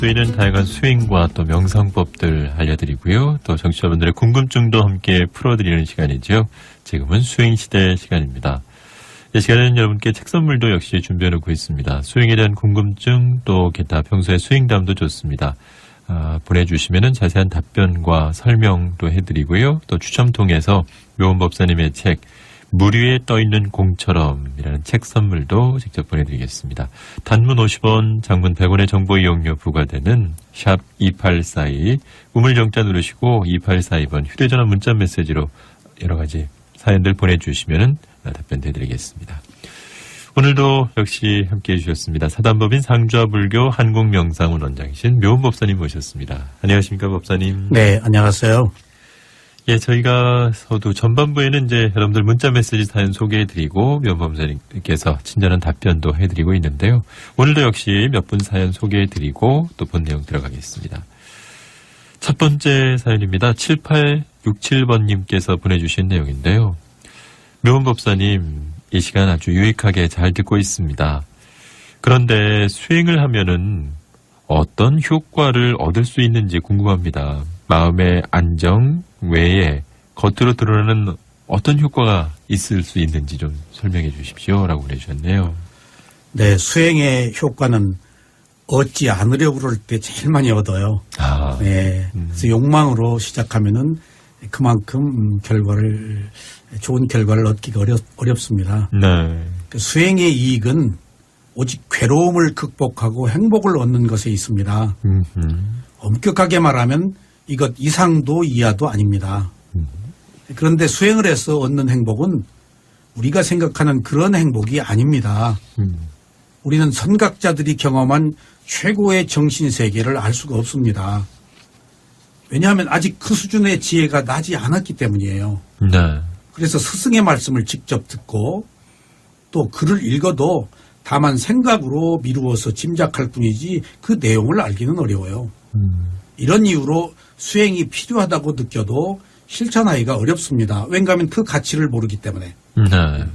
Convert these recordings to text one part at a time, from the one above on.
저희는 다양한 수행과 또 명상법들 알려드리고요. 또 청취자분들의 궁금증도 함께 풀어드리는 시간이죠. 지금은 수행시대 시간입니다. 이 시간에는 여러분께 책 선물도 역시 준비해놓고 있습니다. 수행에 대한 궁금증 또 기타 평소에 수행담도 좋습니다. 보내주시면 자세한 답변과 설명도 해드리고요. 또 추첨 통해서 묘원법사님의 책 물 위에 떠있는 공처럼이라는 책 선물도 직접 보내드리겠습니다. 단문 50원, 장문 100원의 정보 이용료 부과되는 샵 2842 우물정자 누르시고 2842번 휴대전화 문자 메시지로 여러 가지 사연들 보내주시면 답변 해드리겠습니다. 오늘도 역시 함께해 주셨습니다. 사단법인 상주하불교 한국명상원 원장이신 묘원법사님 모셨습니다. 안녕하십니까 법사님. 네, 안녕하세요. 예, 저희가 서두 전반부에는 이제 여러분들 문자 메시지 사연 소개해드리고 묘원법사님께서 친절한 답변도 해드리고 있는데요. 오늘도 역시 몇 분 사연 소개해드리고 또 본 내용 들어가겠습니다. 첫 번째 사연입니다. 7867번님께서 보내주신 내용인데요. 묘원법사님, 이 시간 아주 유익하게 잘 듣고 있습니다. 그런데 수행을 하면은 어떤 효과를 얻을 수 있는지 궁금합니다. 마음의 안정 외에 겉으로 드러나는 어떤 효과가 있을 수 있는지 좀 설명해 주십시오. 라고 보내주셨네요. 네, 수행의 효과는 얻지 않으려고 그럴 때 제일 많이 얻어요. 네, 그래서 욕망으로 시작하면은 그만큼 좋은 결과를 얻기가 어렵습니다. 네. 수행의 이익은 오직 괴로움을 극복하고 행복을 얻는 것에 있습니다. 엄격하게 말하면 이것 이상도 이하도 아닙니다. 그런데 수행을 해서 얻는 행복은 우리가 생각하는 그런 행복이 아닙니다. 우리는 선각자들이 경험한 최고의 정신세계를 알 수가 없습니다. 왜냐하면 아직 그 수준의 지혜가 나지 않았기 때문이에요. 네. 그래서 스승의 말씀을 직접 듣고 또 글을 읽어도 다만 생각으로 미루어서 짐작할 뿐이지 그 내용을 알기는 어려워요. 이런 이유로 수행이 필요하다고 느껴도 실천하기가 어렵습니다. 왜냐하면 그 가치를 모르기 때문에. 네.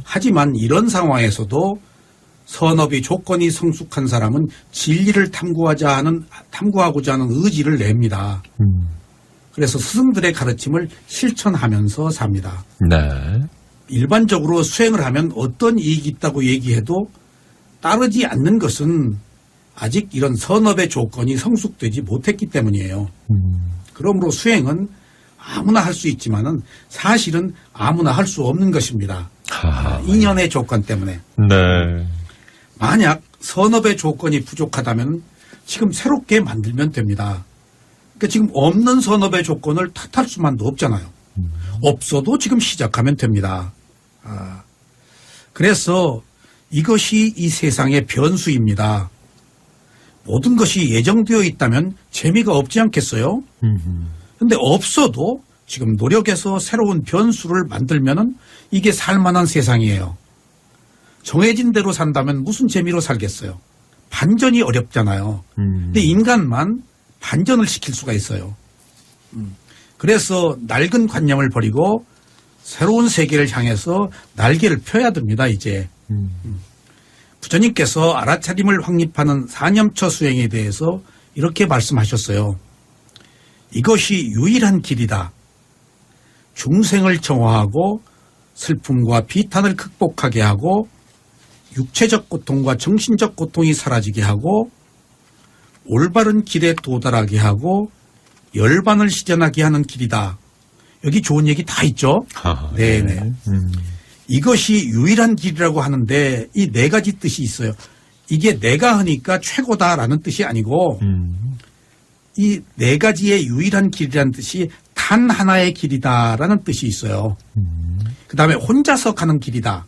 하지만 이런 상황에서도 선업의 조건이 성숙한 사람은 진리를 탐구하고자 하는 의지를 냅니다. 그래서 스승들의 가르침을 실천하면서 삽니다. 네. 일반적으로 수행을 하면 어떤 이익이 있다고 얘기해도 따르지 않는 것은 아직 이런 선업의 조건이 성숙되지 못했기 때문이에요. 그러므로 수행은 아무나 할 수 있지만은 사실은 아무나 할 수 없는 것입니다. 인연의 조건 때문에. 네. 만약 선업의 조건이 부족하다면 지금 새롭게 만들면 됩니다. 그러니까 지금 없는 선업의 조건을 탓할 수만도 없잖아요. 없어도 지금 시작하면 됩니다. 그래서 이것이 이 세상의 변수입니다. 모든 것이 예정되어 있다면 재미가 없지 않겠어요? 그런데 없어도 지금 노력해서 새로운 변수를 만들면은 이게 살만한 세상이에요. 정해진 대로 산다면 무슨 재미로 살겠어요? 반전이 어렵잖아요. 근데 인간만 반전을 시킬 수가 있어요. 그래서 낡은 관념을 버리고 새로운 세계를 향해서 날개를 펴야 됩니다, 이제. 부처님께서 알아차림을 확립하는 사념처 수행에 대해서 이렇게 말씀하셨어요. 이것이 유일한 길이다. 중생을 정화하고 슬픔과 비탄을 극복하게 하고 육체적 고통과 정신적 고통이 사라지게 하고 올바른 길에 도달하게 하고 열반을 시전하게 하는 길이다. 여기 좋은 얘기 다 있죠? 네네. 이것이 유일한 길이라고 하는데 이 네 가지 뜻이 있어요. 이게 내가 하니까 최고다라는 뜻이 아니고 이 네 가지의 유일한 길이라는 뜻이 단 하나의 길이다라는 뜻이 있어요. 그다음에 혼자서 가는 길이다.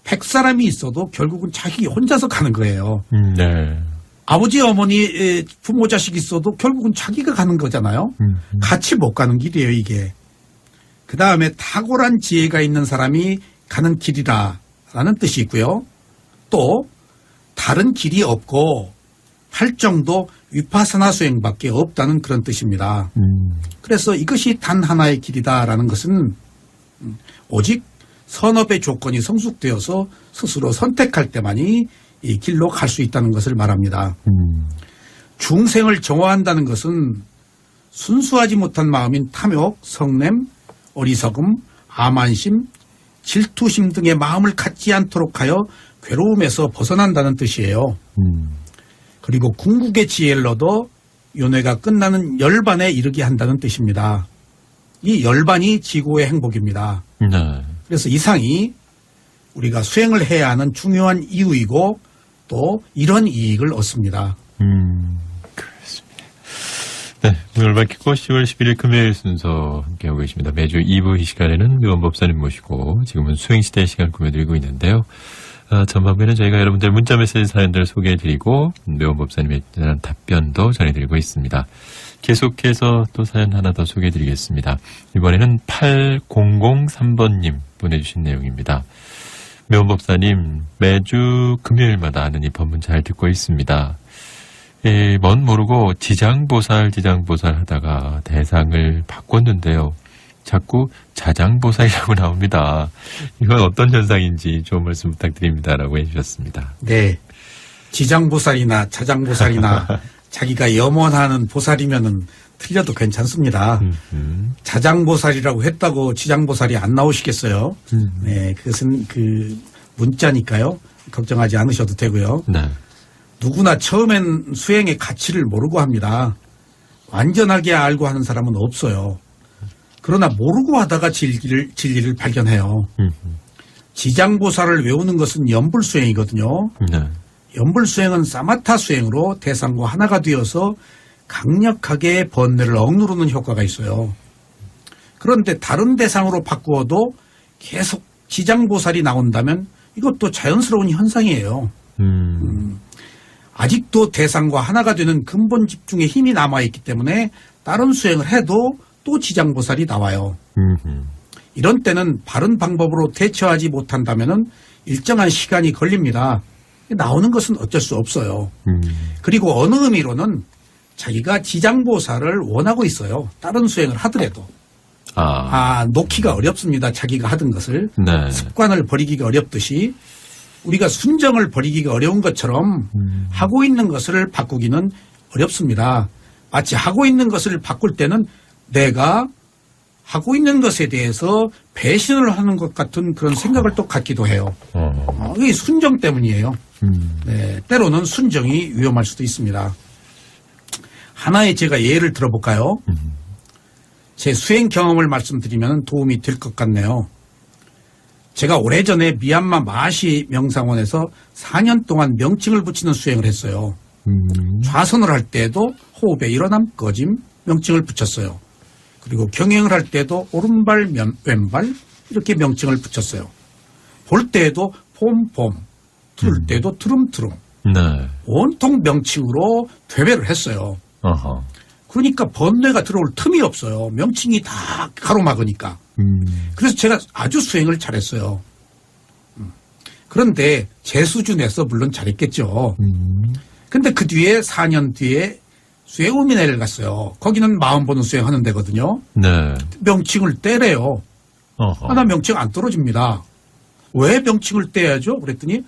100사람이 있어도 결국은 자기 혼자서 가는 거예요. 네. 아버지, 어머니, 부모, 자식 있어도 결국은 자기가 가는 거잖아요. 같이 못 가는 길이에요, 이게. 그 다음에 탁월한 지혜가 있는 사람이 가는 길이라는 뜻이 있고요. 또 다른 길이 없고 할 정도 위파사나 수행밖에 없다는 그런 뜻입니다. 그래서 이것이 단 하나의 길이다라는 것은 오직 선업의 조건이 성숙되어서 스스로 선택할 때만이 이 길로 갈 수 있다는 것을 말합니다. 중생을 정화한다는 것은 순수하지 못한 마음인 탐욕, 성냄, 어리석음, 암한심, 질투심 등의 마음을 갖지 않도록 하여 괴로움에서 벗어난다는 뜻이에요. 그리고 궁극의 지혜를 얻어 윤회가 끝나는 열반에 이르게 한다는 뜻입니다. 이 열반이 지고의 행복입니다. 네. 그래서 이상이 우리가 수행을 해야 하는 중요한 이유이고 또 이런 이익을 얻습니다. 그렇습니다. 네, 오늘 밝히고 10월 11일 금요일 순서 함께하고 계십니다. 매주 2부 이 시간에는 묘원법사님 모시고 지금은 수행시대 시간 꾸며드리고 있는데요. 전반부에는 저희가 여러분들 문자메시지 사연들 소개해드리고 묘원법사님에 대한 답변도 전해드리고 있습니다. 계속해서 또 사연 하나 더 소개해드리겠습니다. 이번에는 8003번님 보내주신 내용입니다. 묘원법사님, 매주 금요일마다 하는 이 법문 잘 듣고 있습니다. 뭔 모르고 지장보살 하다가 대상을 바꿨는데요. 자꾸 자장보살이라고 나옵니다. 이건 어떤 현상인지 좋은 말씀 부탁드립니다. 라고 해주셨습니다. 네. 지장보살이나 자장보살이나 자기가 염원하는 보살이면은 틀려도 괜찮습니다. 자장보살이라고 했다고 지장보살이 안 나오시겠어요? 네, 그것은 그 문자니까요. 걱정하지 않으셔도 되고요. 네. 누구나 처음엔 수행의 가치를 모르고 합니다. 완전하게 알고 하는 사람은 없어요. 그러나 모르고 하다가 진리를 발견해요. 지장보살을 외우는 것은 연불수행이거든요. 네. 연불수행은 사마타 수행으로 대상과 하나가 되어서 강력하게 번뇌를 억누르는 효과가 있어요. 그런데 다른 대상으로 바꾸어도 계속 지장보살이 나온다면 이것도 자연스러운 현상이에요. 아직도 대상과 하나가 되는 근본 집중의 힘이 남아있기 때문에 다른 수행을 해도 또 지장보살이 나와요. 이런 때는 바른 방법으로 대처하지 못한다면 일정한 시간이 걸립니다. 나오는 것은 어쩔 수 없어요. 그리고 어느 의미로는 자기가 지장보살을 원하고 있어요. 다른 수행을 하더라도. 놓기가 어렵습니다. 자기가 하던 것을. 네. 습관을 버리기가 어렵듯이 우리가 순정을 버리기가 어려운 것처럼 하고 있는 것을 바꾸기는 어렵습니다. 마치 하고 있는 것을 바꿀 때는 내가 하고 있는 것에 대해서 배신을 하는 것 같은 그런 생각을 또 갖기도 해요. 이게 순정 때문이에요. 네, 때로는 순정이 위험할 수도 있습니다. 하나의 제가 예를 들어볼까요? 제 수행 경험을 말씀드리면 도움이 될 것 같네요. 제가 오래전에 미얀마 마시 명상원에서 4년 동안 명칭을 붙이는 수행을 했어요. 좌선을 할 때도 호흡에 일어남 꺼짐 명칭을 붙였어요. 그리고 경행을 할 때도 오른발 왼발 이렇게 명칭을 붙였어요. 볼 때에도 폼 들을 때도 트름트름 네. 온통 명칭으로 되배를 했어요. 어허. 그러니까 번뇌가 들어올 틈이 없어요. 명칭이 다 가로막으니까. 그래서 제가 아주 수행을 잘했어요. 그런데 제 수준에서 물론 잘했겠죠. 근데 그 뒤에 4년 뒤에 수행우미네를 갔어요. 거기는 마음 보는 수행하는 데거든요. 네. 명칭을 떼래요. 어허. 나 명칭 안 떨어집니다. 왜 명칭을 떼야죠? 그랬더니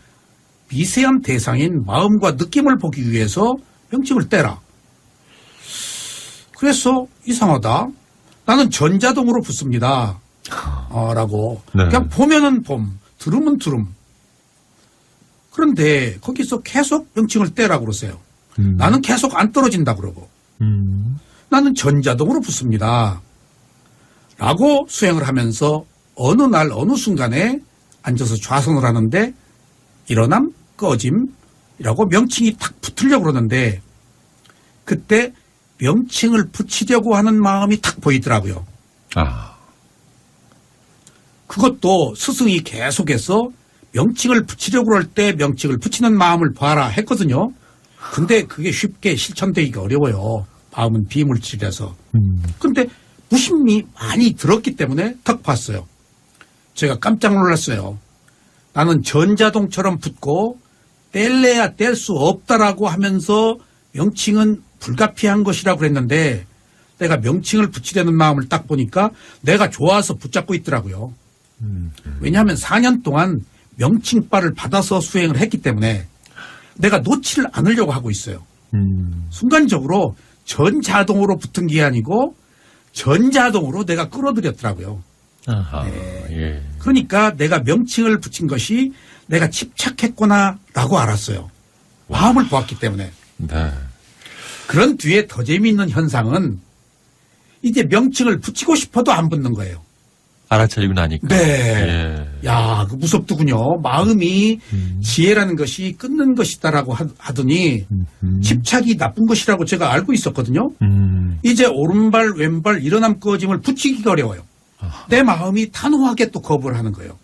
미세한 대상인 마음과 느낌을 보기 위해서 명칭을 떼라. 그래서 이상하다. 나는 전자동으로 붙습니다. 라고. 네. 그냥 보면은 봄, 들으면 들음. 그런데 거기서 계속 명칭을 떼라고 그러세요. 나는 계속 안 떨어진다 그러고. 나는 전자동으로 붙습니다. 라고 수행을 하면서 어느 날 어느 순간에 앉아서 좌선을 하는데 일어남, 꺼짐이라고 명칭이 탁 붙으려고 그러는데 그때 명칭을 붙이려고 하는 마음이 탁 보이더라고요. 그것도 스승이 계속해서 명칭을 붙이려고 할 때 명칭을 붙이는 마음을 봐라 했거든요. 근데 그게 쉽게 실천되기가 어려워요. 마음은 비물질이라서. 근데 무심히 많이 들었기 때문에 턱 봤어요. 제가 깜짝 놀랐어요. 나는 전자동처럼 붙고 뗄래야 뗄 수 없다라고 하면서 명칭은 불가피한 것이라고 그랬는데 내가 명칭을 붙이려는 마음을 딱 보니까 내가 좋아서 붙잡고 있더라고요. 왜냐하면 4년 동안 명칭바를 받아서 수행을 했기 때문에 내가 놓지를 않으려고 하고 있어요. 순간적으로 전자동으로 붙은 게 아니고 전자동으로 내가 끌어들였더라고요. 아하, 네. 예. 그러니까 내가 명칭을 붙인 것이 내가 집착했구나라고 알았어요. 마음을 보았기 때문에. 네. 그런 뒤에 더 재미있는 현상은 이제 명칭을 붙이고 싶어도 안 붙는 거예요. 알아차리고 나니까. 네. 예. 야, 그 무섭더군요. 마음이 지혜라는 것이 끊는 것이다라고 하더니 집착이 나쁜 것이라고 제가 알고 있었거든요. 이제 오른발 왼발 일어남 꺼짐을 붙이기가 어려워요. 내 마음이 단호하게 또 거부를 하는 거예요.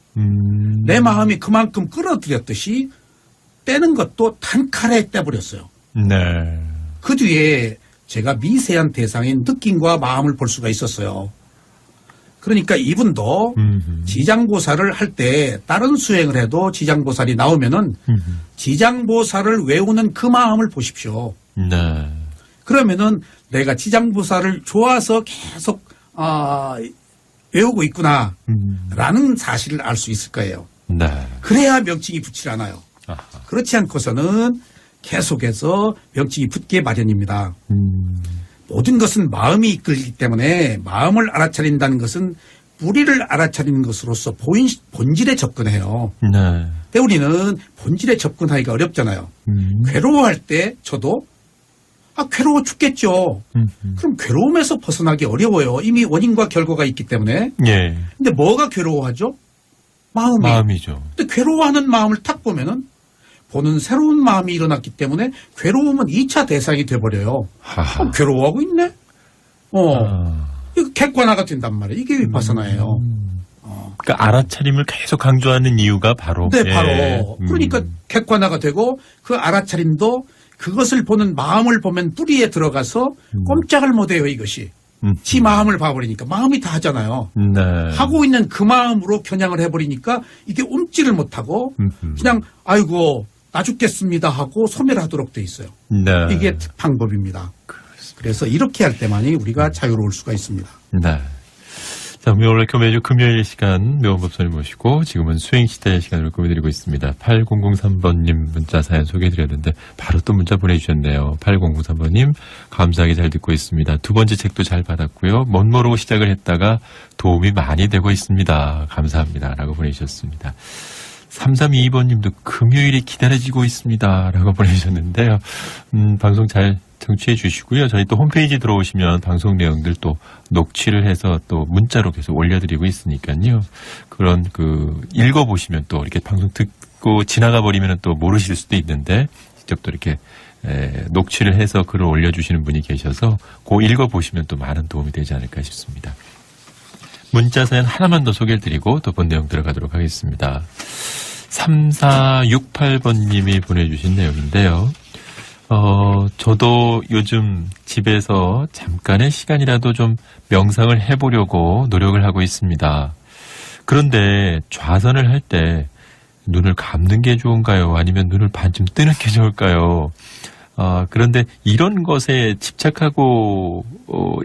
내 마음이 그만큼 끌어들였듯이 떼는 것도 단칼에 떼버렸어요. 네. 그 뒤에 제가 미세한 대상인 느낌과 마음을 볼 수가 있었어요. 그러니까 이분도 지장보살을 할 때 다른 수행을 해도 지장보살이 나오면은 지장보살을 외우는 그 마음을 보십시오. 네. 그러면은 내가 지장보살을 좋아서 계속 외우고 있구나라는 사실을 알 수 있을 거예요. 네. 그래야 명칭이 붙질 않아요. 아하. 그렇지 않고서는 계속해서 명칭이 붙게 마련입니다. 모든 것은 마음이 이끌기 때문에 마음을 알아차린다는 것은 뿌리를 알아차리는 것으로서 본질에 접근해요. 네. 근데 우리는 본질에 접근하기가 어렵잖아요. 괴로워할 때 저도 괴로워 죽겠죠. 그럼 괴로움에서 벗어나기 어려워요. 이미 원인과 결과가 있기 때문에. 예. 근데 뭐가 괴로워하죠? 마음이죠. 근데 괴로워하는 마음을 딱 보면은 보는 새로운 마음이 일어났기 때문에 괴로움은 2차 대상이 돼버려요. 하하. 괴로워하고 있네? 이거 객관화가 된단 말이에요. 이게 위파사나예요. 그러니까 알아차림을 계속 강조하는 이유가 바로. 네, 예. 바로. 그러니까 객관화가 되고 그 알아차림도 그것을 보는 마음을 보면 뿌리에 들어가서 꼼짝을 못해요, 이것이. 지 마음을 봐버리니까. 마음이 다 하잖아요. 네. 하고 있는 그 마음으로 겨냥을 해버리니까 이게 움지를 못하고 그냥 아이고 나 죽겠습니다 하고 소멸하도록 돼 있어요. 네. 이게 방법입니다. 그래서 이렇게 할 때만이 우리가 자유로울 수가 있습니다. 네. 자, 오늘 매주 금요일 시간 묘원법사님 모시고 지금은 수행시대 시간을 꾸며드리고 있습니다. 8003번님 문자 사연 소개해드렸는데 바로 또 문자 보내주셨네요. 8003번님 감사하게 잘 듣고 있습니다. 두 번째 책도 잘 받았고요. 멋 모르고 시작을 했다가 도움이 많이 되고 있습니다. 감사합니다. 라고 보내주셨습니다. 3322번님도 금요일이 기다려지고 있습니다. 라고 보내주셨는데요. 방송 잘 청취해 주시고요. 저희 또 홈페이지 들어오시면 방송 내용들 또 녹취를 해서 또 문자로 계속 올려드리고 있으니까요. 그런 읽어보시면 또 이렇게 방송 듣고 지나가 버리면 또 모르실 수도 있는데 직접 또 이렇게 녹취를 해서 글을 올려주시는 분이 계셔서 그 읽어보시면 또 많은 도움이 되지 않을까 싶습니다. 문자 사연 하나만 더 소개해드리고 또 본 내용 들어가도록 하겠습니다. 3468번님이 보내주신 내용인데요. 저도 요즘 집에서 잠깐의 시간이라도 좀 명상을 해보려고 노력을 하고 있습니다. 그런데 좌선을 할 때 눈을 감는 게 좋은가요? 아니면 눈을 반쯤 뜨는 게 좋을까요? 그런데 이런 것에 집착하고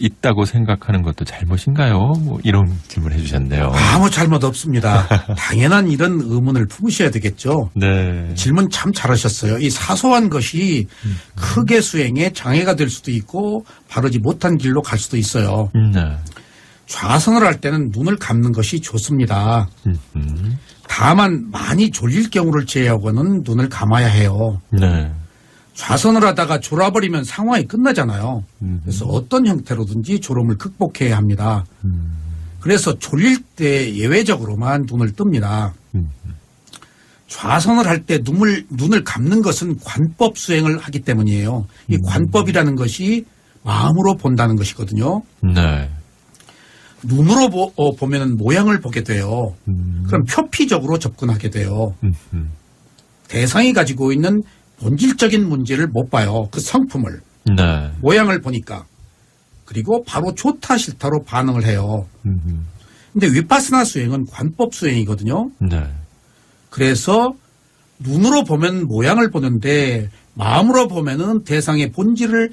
있다고 생각하는 것도 잘못인가요? 뭐 이런 질문을 해주셨네요. 아무 잘못 없습니다. 당연한 이런 의문을 품으셔야 되겠죠. 네. 질문 참 잘하셨어요. 이 사소한 것이 크게 수행에 장애가 될 수도 있고 바르지 못한 길로 갈 수도 있어요. 네. 좌선을 할 때는 눈을 감는 것이 좋습니다. 다만 많이 졸릴 경우를 제외하고는 눈을 감아야 해요. 네. 좌선을 하다가 졸아버리면 상황이 끝나잖아요. 그래서 어떤 형태로든지 졸음을 극복해야 합니다. 그래서 졸릴 때 예외적으로만 눈을 뜹니다. 좌선을 할 때 눈을 감는 것은 관법 수행을 하기 때문이에요. 이 관법이라는 것이 마음으로 본다는 것이거든요. 네. 눈으로 보면 모양을 보게 돼요. 그럼 표피적으로 접근하게 돼요. 대상이 가지고 있는 본질적인 문제를 못 봐요. 그 성품을. 네. 모양을 보니까. 그리고 바로 좋다 싫다로 반응을 해요. 근데 위파스나 수행은 관법 수행이거든요. 네. 그래서 눈으로 보면 모양을 보는데 마음으로 보면은 대상의 본질을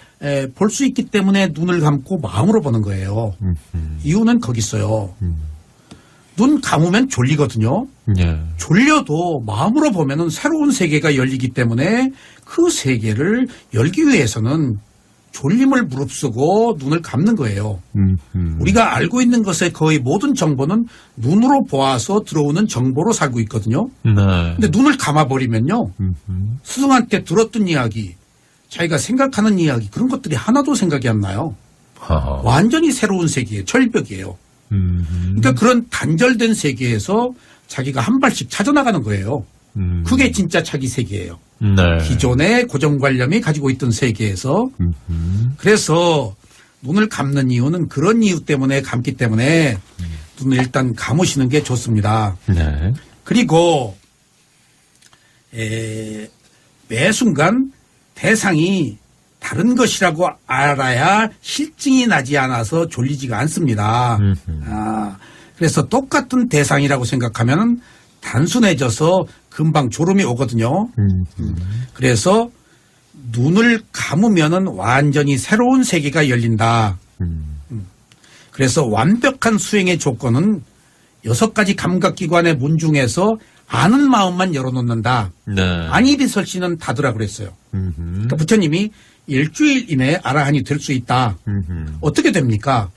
볼 수 있기 때문에 눈을 감고 마음으로 보는 거예요. 이유는 거기 있어요. 눈 감으면 졸리거든요. 네. 졸려도 마음으로 보면은 새로운 세계가 열리기 때문에 그 세계를 열기 위해서는 졸림을 무릅쓰고 눈을 감는 거예요. 우리가 알고 있는 것의 거의 모든 정보는 눈으로 보아서 들어오는 정보로 살고 있거든요. 네. 근데 눈을 감아버리면요. 스승한테 들었던 이야기, 자기가 생각하는 이야기 그런 것들이 하나도 생각이 안 나요. 하하. 완전히 새로운 세계예요. 절벽이에요. 그러니까 그런 단절된 세계에서 자기가 한 발씩 찾아나가는 거예요. 그게 진짜 자기 세계예요. 네. 기존의 고정관념이 가지고 있던 세계에서. 그래서 눈을 감는 이유는 그런 이유 때문에 감기 때문에 눈을 일단 감으시는 게 좋습니다. 네. 그리고 매 순간 대상이 다른 것이라고 알아야 실증이 나지 않아서 졸리지가 않습니다. 그래서 똑같은 대상이라고 생각하면 단순해져서 금방 졸음이 오거든요. 그래서 눈을 감으면은 완전히 새로운 세계가 열린다. 그래서 완벽한 수행의 조건은 6가지 감각기관의 문 중에서 아는 마음만 열어놓는다. 네. 안이비설씨는 다더라 그랬어요. 그러니까 부처님이 일주일 이내에 아라한이 될 수 있다. 어떻게 됩니까?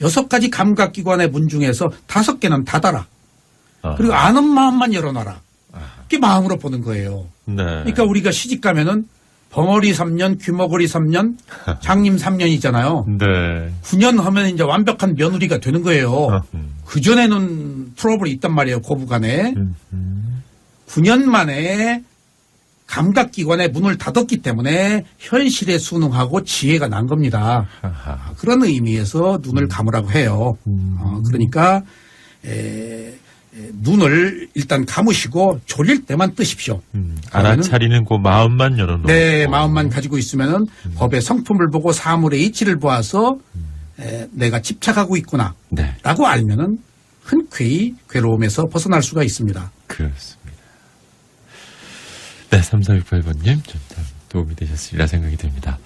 6가지 감각기관의 문 중에서 5개는 닫아라. 그리고 아는 마음만 열어놔라. 그게 마음으로 보는 거예요. 네. 그러니까 우리가 시집 가면은 벙어리 3년, 귀머거리 3년, 장님 3년이잖아요. 네. 9년 하면 이제 완벽한 며느리가 되는 거예요. 그전에는 트러블이 있단 말이에요. 고부간에. 9년 만에 감각기관의 문을 닫았기 때문에 현실에 순응하고 지혜가 난 겁니다. 그런 의미에서 눈을 감으라고 해요. 그러니까 눈을 일단 감으시고 졸릴 때만 뜨십시오. 알아차리는 그 마음만 열어놓고. 네, 마음만 가지고 있으면은 법의 성품을 보고 사물의 이치를 보아서 내가 집착하고 있구나. 네. 라고 알면은 흔쾌히 괴로움에서 벗어날 수가 있습니다. 그렇습니다. 네, 3468번님 좀 도움이 되셨으리라 생각이 듭니다.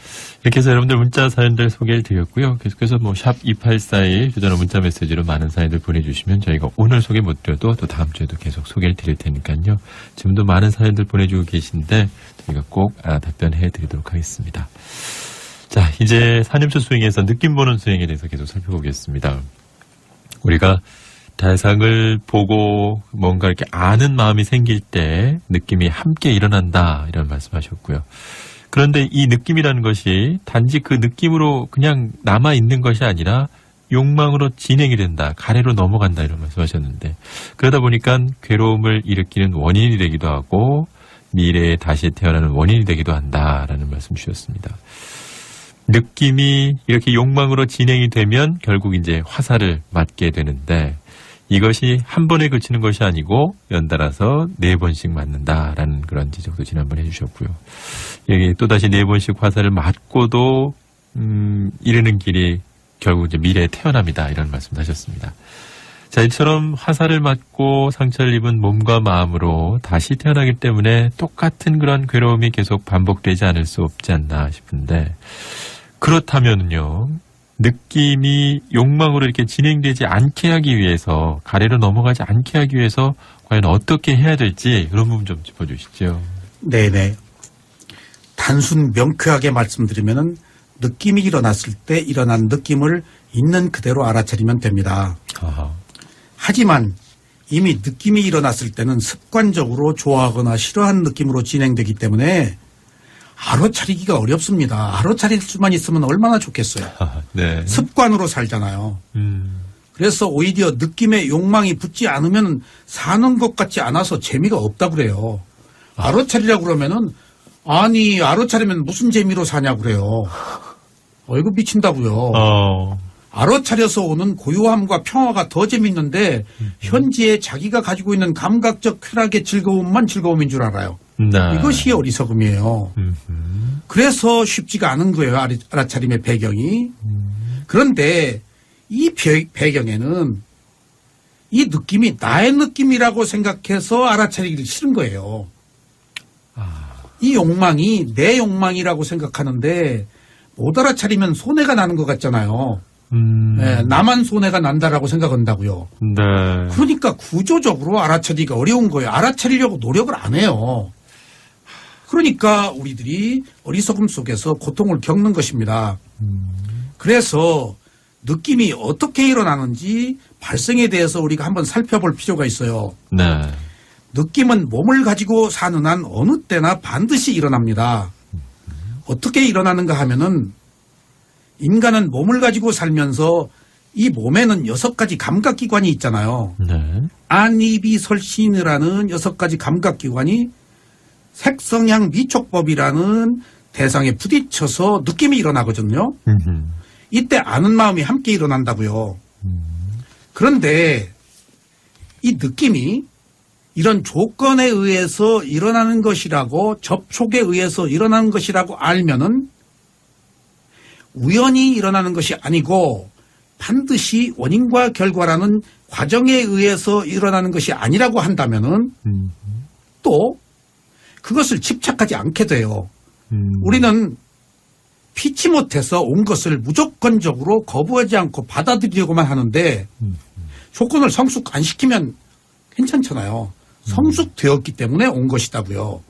이렇게 해서 여러분들 문자 사연들 소개를 드렸고요. 계속해서 샵 2841 휴대전화 문자 메시지로 많은 사연들 보내주시면 저희가 오늘 소개 못 드려도 또 다음 주에도 계속 소개를 드릴 테니까요. 지금도 많은 사연들 보내주고 계신데 저희가 꼭 답변해 드리도록 하겠습니다. 자, 이제 4년초 수행에서 느낌 보는 수행에 대해서 계속 살펴보겠습니다. 우리가 대상을 보고 뭔가 이렇게 아는 마음이 생길 때 느낌이 함께 일어난다 이런 말씀하셨고요. 그런데 이 느낌이라는 것이 단지 그 느낌으로 그냥 남아있는 것이 아니라 욕망으로 진행이 된다. 가래로 넘어간다 이런 말씀하셨는데 그러다 보니까 괴로움을 일으키는 원인이 되기도 하고 미래에 다시 태어나는 원인이 되기도 한다라는 말씀 주셨습니다. 느낌이 이렇게 욕망으로 진행이 되면 결국 이제 화살을 맞게 되는데 이것이 한 번에 그치는 것이 아니고 연달아서 4번씩 맞는다라는 그런 지적도 지난번에 해주셨고요. 여기 또다시 4번씩 화살을 맞고도 이르는 길이 결국 이제 미래에 태어납니다. 이런 말씀도 하셨습니다. 자, 이처럼 화살을 맞고 상처를 입은 몸과 마음으로 다시 태어나기 때문에 똑같은 그런 괴로움이 계속 반복되지 않을 수 없지 않나 싶은데 그렇다면요. 느낌이 욕망으로 이렇게 진행되지 않게 하기 위해서 가래로 넘어가지 않게 하기 위해서 과연 어떻게 해야 될지 그런 부분 좀 짚어주시죠. 네네. 단순 명쾌하게 말씀드리면은 느낌이 일어났을 때 일어난 느낌을 있는 그대로 알아차리면 됩니다. 아하. 하지만 이미 느낌이 일어났을 때는 습관적으로 좋아하거나 싫어하는 느낌으로 진행되기 때문에 알아차리기가 어렵습니다. 알아차릴 수만 있으면 얼마나 좋겠어요. 네. 습관으로 살잖아요. 그래서 오히려 느낌에 욕망이 붙지 않으면 사는 것 같지 않아서 재미가 없다 그래요. 알아차리라고 그러면은 아니 알아차리면 무슨 재미로 사냐고 그래요. 이거 미친다고요. 알아차려서 오는 고요함과 평화가 더 재밌는데 현지에 자기가 가지고 있는 감각적 쾌락의 즐거움만 즐거움인 줄 알아요. 네. 이것이 어리석음이에요. 그래서 쉽지가 않은 거예요. 알아차림의 배경이. 그런데 이 배경에는 이 느낌이 나의 느낌이라고 생각해서 알아차리기 싫은 거예요. 이 욕망이 내 욕망이라고 생각하는데 못 알아차리면 손해가 나는 것 같잖아요. 네, 나만 손해가 난다라고 생각한다고요. 네. 그러니까 구조적으로 알아차리기가 어려운 거예요. 알아차리려고 노력을 안 해요. 그러니까 우리들이 어리석음 속에서 고통을 겪는 것입니다. 그래서 느낌이 어떻게 일어나는지 발생에 대해서 우리가 한번 살펴볼 필요가 있어요. 네. 느낌은 몸을 가지고 사는 한 어느 때나 반드시 일어납니다. 어떻게 일어나는가 하면은 인간은 몸을 가지고 살면서 이 몸에는 6가지 감각기관이 있잖아요. 네. 안이비설신이라는 6가지 감각기관이 색성향 미촉법이라는 대상에 부딪혀서 느낌이 일어나거든요. 이때 아는 마음이 함께 일어난다고요. 그런데 이 느낌이 이런 조건에 의해서 일어나는 것이라고, 접촉에 의해서 일어나는 것이라고 알면은 우연히 일어나는 것이 아니고 반드시 원인과 결과라는 과정에 의해서 일어나는 것이 아니라고 한다면은 또 그것을 집착하지 않게 돼요. 우리는 피치 못해서 온 것을 무조건적으로 거부하지 않고 받아들이려고만 하는데 조건을 성숙 안 시키면 괜찮잖아요. 성숙되었기 때문에 온 것이다고요.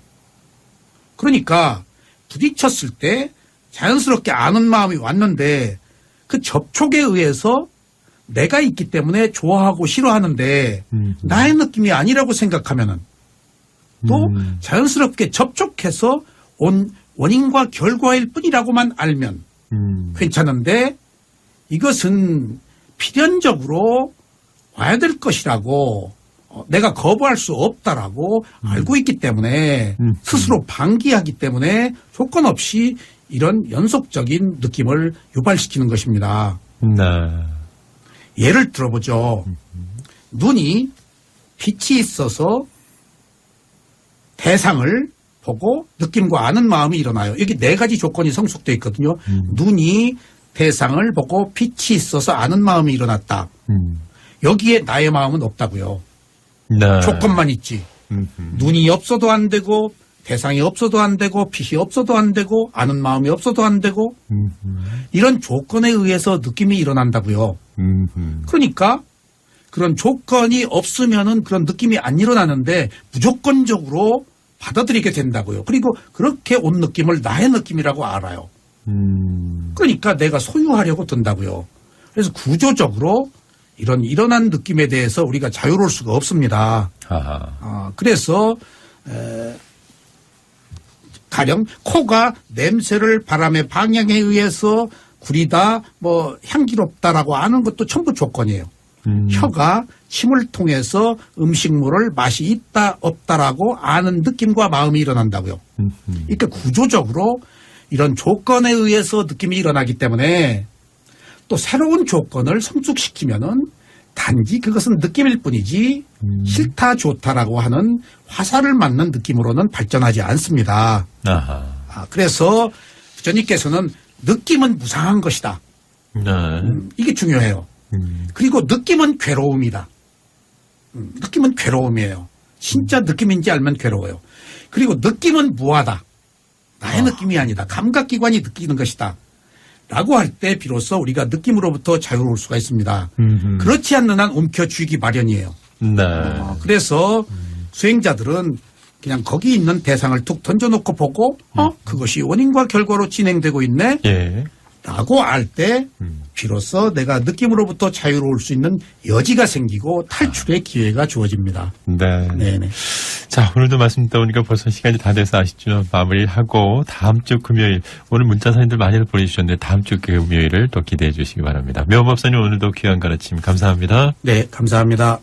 그러니까 부딪혔을 때 자연스럽게 아는 마음이 왔는데 그 접촉에 의해서 내가 있기 때문에 좋아하고 싫어하는데 나의 느낌이 아니라고 생각하면은 또 자연스럽게 접촉해서 온 원인과 결과일 뿐이라고만 알면 괜찮은데 이것은 필연적으로 와야 될 것이라고 내가 거부할 수 없다라고 알고 있기 때문에 스스로 방기하기 때문에 조건 없이 이런 연속적인 느낌을 유발시키는 것입니다. 네. 예를 들어보죠. 눈이 빛이 있어서 대상을 보고 느낌과 아는 마음이 일어나요. 여기 4가지 조건이 성숙되어 있거든요. 눈이 대상을 보고 빛이 있어서 아는 마음이 일어났다. 여기에 나의 마음은 없다고요. 네. 조건만 있지. 눈이 없어도 안 되고 대상이 없어도 안 되고 빛이 없어도 안 되고 아는 마음이 없어도 안 되고 이런 조건에 의해서 느낌이 일어난다고요. 그러니까 그런 조건이 없으면은 그런 느낌이 안 일어나는데 무조건적으로 받아들이게 된다고요. 그리고 그렇게 온 느낌을 나의 느낌이라고 알아요. 그러니까 내가 소유하려고 든다고요. 그래서 구조적으로 이런 일어난 느낌에 대해서 우리가 자유로울 수가 없습니다. 그래서 가령 코가 냄새를 바람의 방향에 의해서 구리다, 뭐 향기롭다라고 아는 것도 전부 조건이에요. 혀가 침을 통해서 음식물을 맛이 있다 없다라고 아는 느낌과 마음이 일어난다고요. 그러니까 구조적으로 이런 조건에 의해서 느낌이 일어나기 때문에 또 새로운 조건을 성숙시키면은 단지 그것은 느낌일 뿐이지 싫다 좋다라고 하는 화살을 맞는 느낌으로는 발전하지 않습니다. 그래서 부처님께서는 느낌은 무상한 것이다. 네. 이게 중요해요. 그리고 느낌은 괴로움이다. 느낌은 괴로움이에요. 진짜 느낌인지 알면 괴로워요. 그리고 느낌은 무하다. 나의 느낌이 아니다. 감각기관이 느끼는 것이다. 라고 할 때 비로소 우리가 느낌으로부터 자유로울 수가 있습니다. 그렇지 않는 한 움켜쥐기 마련이에요. 네. 그래서 수행자들은 그냥 거기 있는 대상을 툭 던져놓고 보고 그것이 원인과 결과로 진행되고 있네 예. 라고 알 때 비로소 내가 느낌으로부터 자유로울 수 있는 여지가 생기고 탈출의 기회가 주어집니다. 네. 네네. 자, 오늘도 말씀 듣다 보니까 벌써 시간이 다 돼서 아쉽지만 마무리하고 다음 주 금요일, 오늘 문자 사연들 많이 보내주셨는데 다음 주 금요일을 또 기대해 주시기 바랍니다. 묘법사님 오늘도 귀한 가르침 감사합니다. 네, 감사합니다.